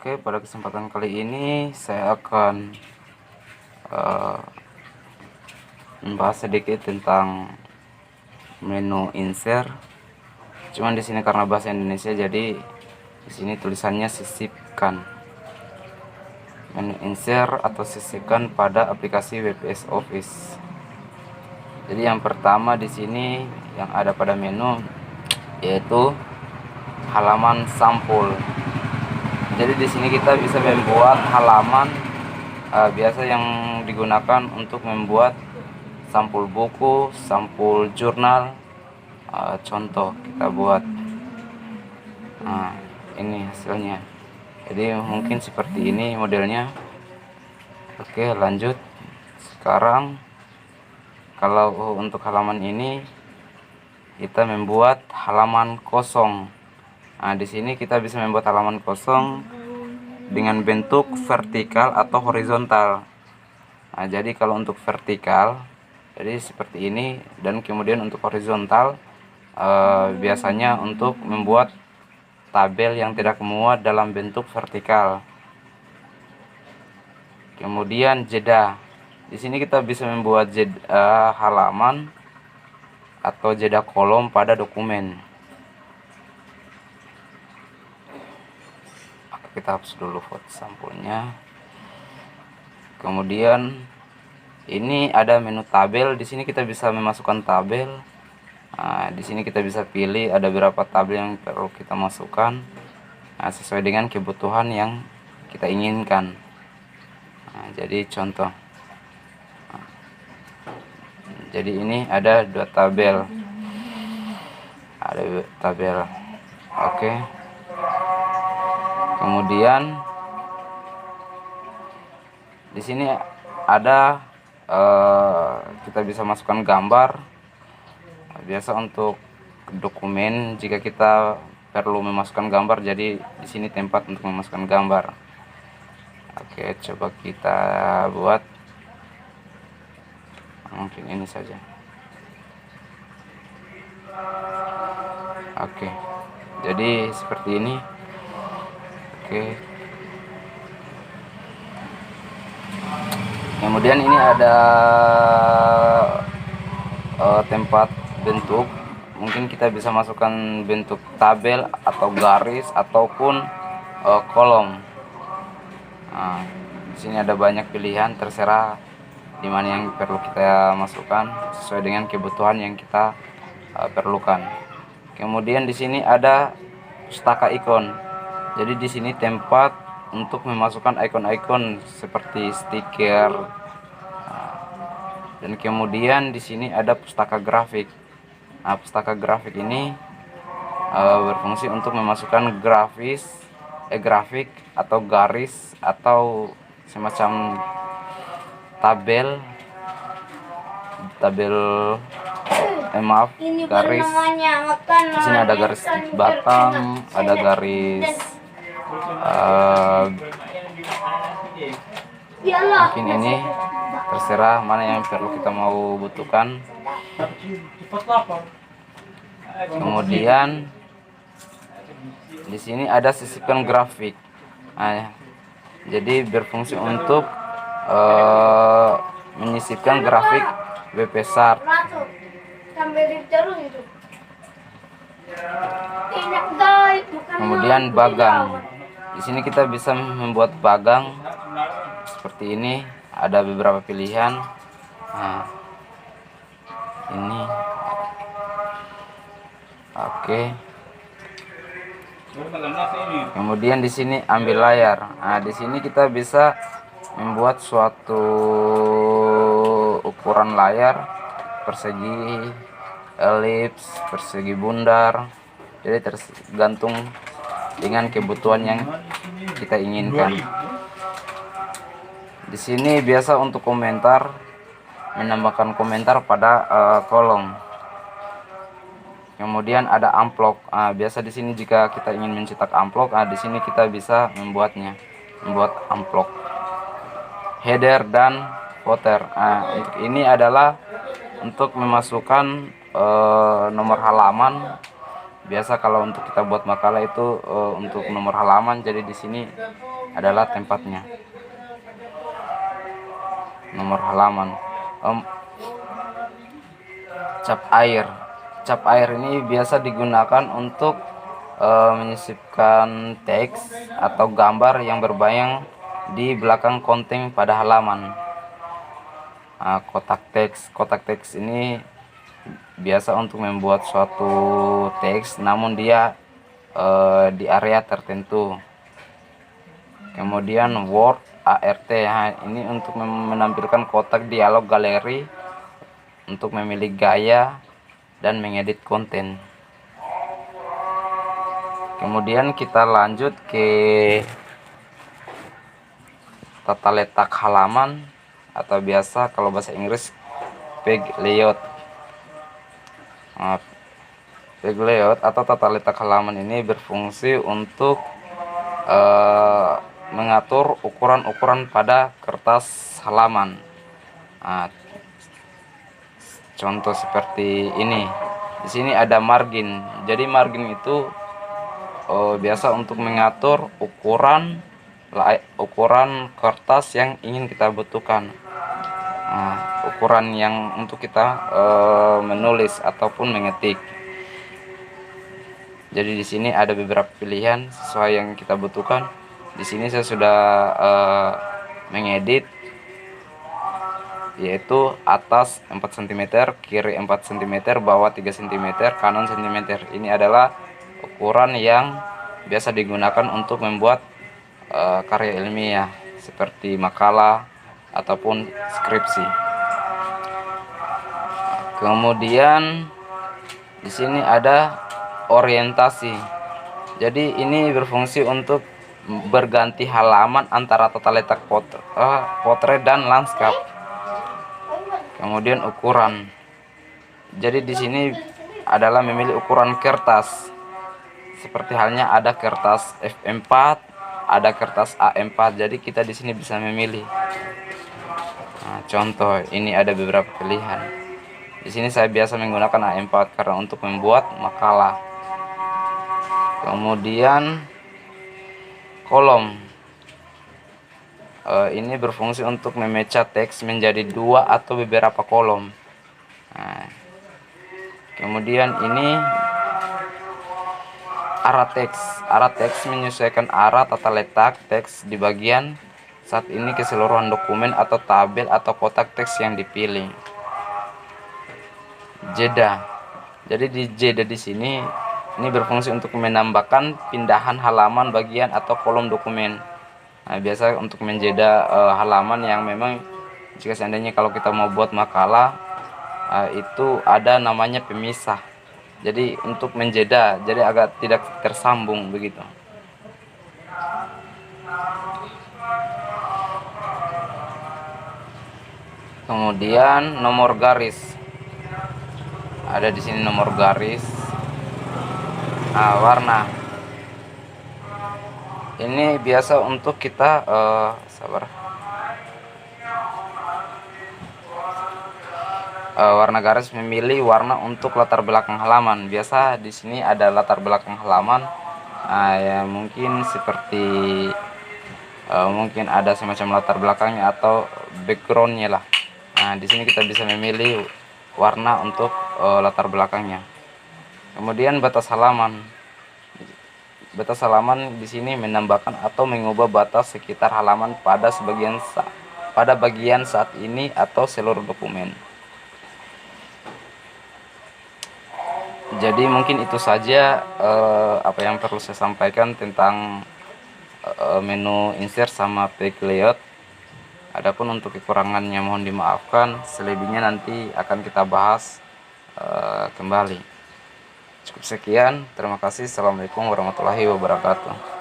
Oke, pada kesempatan kali ini saya akan membahas sedikit tentang menu insert. Cuman di sini karena bahasa Indonesia, jadi di sini tulisannya sisipkan. Menu insert atau sisipkan pada aplikasi WPS Office. Jadi yang pertama di sini yang ada pada menu yaitu halaman sampul. Jadi di sini kita bisa membuat halaman biasa yang digunakan untuk membuat sampul buku, sampul jurnal. Contoh kita buat. Nah, ini hasilnya. Jadi mungkin seperti ini modelnya. Oke, lanjut. Sekarang kalau untuk halaman ini kita membuat halaman kosong. Nah, di sini kita bisa membuat halaman kosong dengan bentuk vertikal atau horizontal. Nah, jadi kalau untuk vertikal, jadi seperti ini, dan kemudian untuk horizontal, biasanya untuk membuat tabel yang tidak muat dalam bentuk vertikal. Kemudian jeda. Di sini kita bisa membuat jeda halaman atau jeda kolom pada dokumen. Kita hapus dulu foto sampulnya. Kemudian ini ada menu tabel. Di sini kita bisa memasukkan tabel. Nah, di sini kita bisa pilih ada berapa tabel yang perlu kita masukkan. Nah, sesuai dengan kebutuhan yang kita inginkan. Nah, jadi contoh. Jadi ini ada 2 tabel. Ada tabel. Oke. Kemudian di sini ada kita bisa masukkan gambar. Biasa untuk dokumen jika kita perlu memasukkan gambar, jadi di sini tempat untuk memasukkan gambar. Oke, coba kita buat. Mungkin ini saja. Oke. Jadi seperti ini. Oke. Kemudian ini ada tempat bentuk. Mungkin kita bisa masukkan bentuk tabel atau garis ataupun kolom. Nah, di sini ada banyak pilihan, terserah di mana yang perlu kita masukkan sesuai dengan kebutuhan yang kita perlukan. Kemudian di sini ada pustaka ikon. Jadi di sini tempat untuk memasukkan ikon-ikon seperti stiker. Dan kemudian di sini ada pustaka grafik. Nah, pustaka grafik ini berfungsi untuk memasukkan grafik atau garis atau semacam tabel garis. Di sini ada garis batang, ada garis mungkin ini terserah mana yang perlu kita mau butuhkan. Kemudian di sini ada sisipkan grafik. Nah, jadi berfungsi untuk menyisipkan grafik WP-Sharp. Kemudian bagang. Di sini kita bisa membuat bagang seperti ini. Ada beberapa pilihan. Nah, ini. Oke. Kemudian di sini ambil layar. Nah, di sini kita bisa membuat suatu ukuran layar persegi, elips, persegi bundar. Jadi tergantung dengan kebutuhan yang kita inginkan. Di sini biasa untuk komentar, menambahkan komentar pada kolom. Kemudian ada amplop. Biasa di sini jika kita ingin mencetak amplop, di sini kita bisa membuat amplop, header dan footer. Untuk ini adalah untuk memasukkan nomor halaman. biasa kalau untuk kita buat makalah itu untuk nomor halaman, jadi di sini adalah tempatnya, nomor halaman. Cap air. Cap air ini biasa digunakan untuk menyisipkan teks atau gambar yang berbayang di belakang konten pada halaman. Kotak teks ini biasa untuk membuat suatu teks, namun dia di area tertentu. Kemudian Word ART, ini untuk menampilkan kotak dialog galeri untuk memilih gaya dan mengedit konten. Kemudian kita lanjut ke tata letak halaman, atau biasa kalau bahasa Inggris page layout. Page layout atau tata letak halaman ini berfungsi untuk mengatur ukuran-ukuran pada kertas halaman. Contoh seperti ini. Di sini ada margin. Jadi margin itu biasa untuk mengatur ukuran kertas yang ingin kita butuhkan. Ukuran yang untuk kita menulis ataupun mengetik. Jadi di sini ada beberapa pilihan sesuai yang kita butuhkan. Di sini saya sudah mengedit, yaitu atas 4 cm, kiri 4 cm, bawah 3 cm, kanan cm. Ini adalah ukuran yang biasa digunakan untuk membuat karya ilmiah seperti makalah ataupun skripsi. Kemudian di sini ada orientasi. Jadi ini berfungsi untuk berganti halaman antara tata letak potret dan lanskap. Kemudian ukuran. Jadi di sini adalah memilih ukuran kertas. Seperti halnya ada kertas F4, ada kertas A4. Jadi kita di sini bisa memilih. Contoh, ini ada beberapa pilihan. Di sini saya biasa menggunakan A4 karena untuk membuat makalah. Kemudian kolom. Ini berfungsi untuk memecah teks menjadi 2 atau beberapa kolom. Kemudian ini arah teks. Arah teks menyesuaikan arah tata letak teks di bagian saat ini keseluruhan dokumen atau tabel atau kotak teks yang dipilih. Jeda. Jadi di jeda di sini ini berfungsi untuk menambahkan pindahan halaman bagian atau kolom dokumen. Biasa untuk menjeda halaman yang memang jika seandainya kalau kita mau buat makalah itu ada namanya pemisah. Jadi untuk menjeda, jadi agak tidak tersambung begitu. Kemudian nomor garis. Ada di sini nomor garis. Warna. Ini biasa untuk kita warna garis memilih warna untuk latar belakang halaman. Biasa di sini ada latar belakang halaman, ya mungkin seperti mungkin ada semacam latar belakangnya atau backgroundnya lah. Di sini kita bisa memilih warna untuk latar belakangnya. Kemudian batas halaman. Batas halaman di sini menambahkan atau mengubah batas sekitar halaman pada bagian saat ini atau seluruh dokumen. Jadi mungkin itu saja apa yang perlu saya sampaikan tentang menu insert sama page layout. Adapun untuk kekurangannya mohon dimaafkan, selebihnya nanti akan kita bahas kembali. Cukup sekian, terima kasih. Assalamualaikum warahmatullahi wabarakatuh.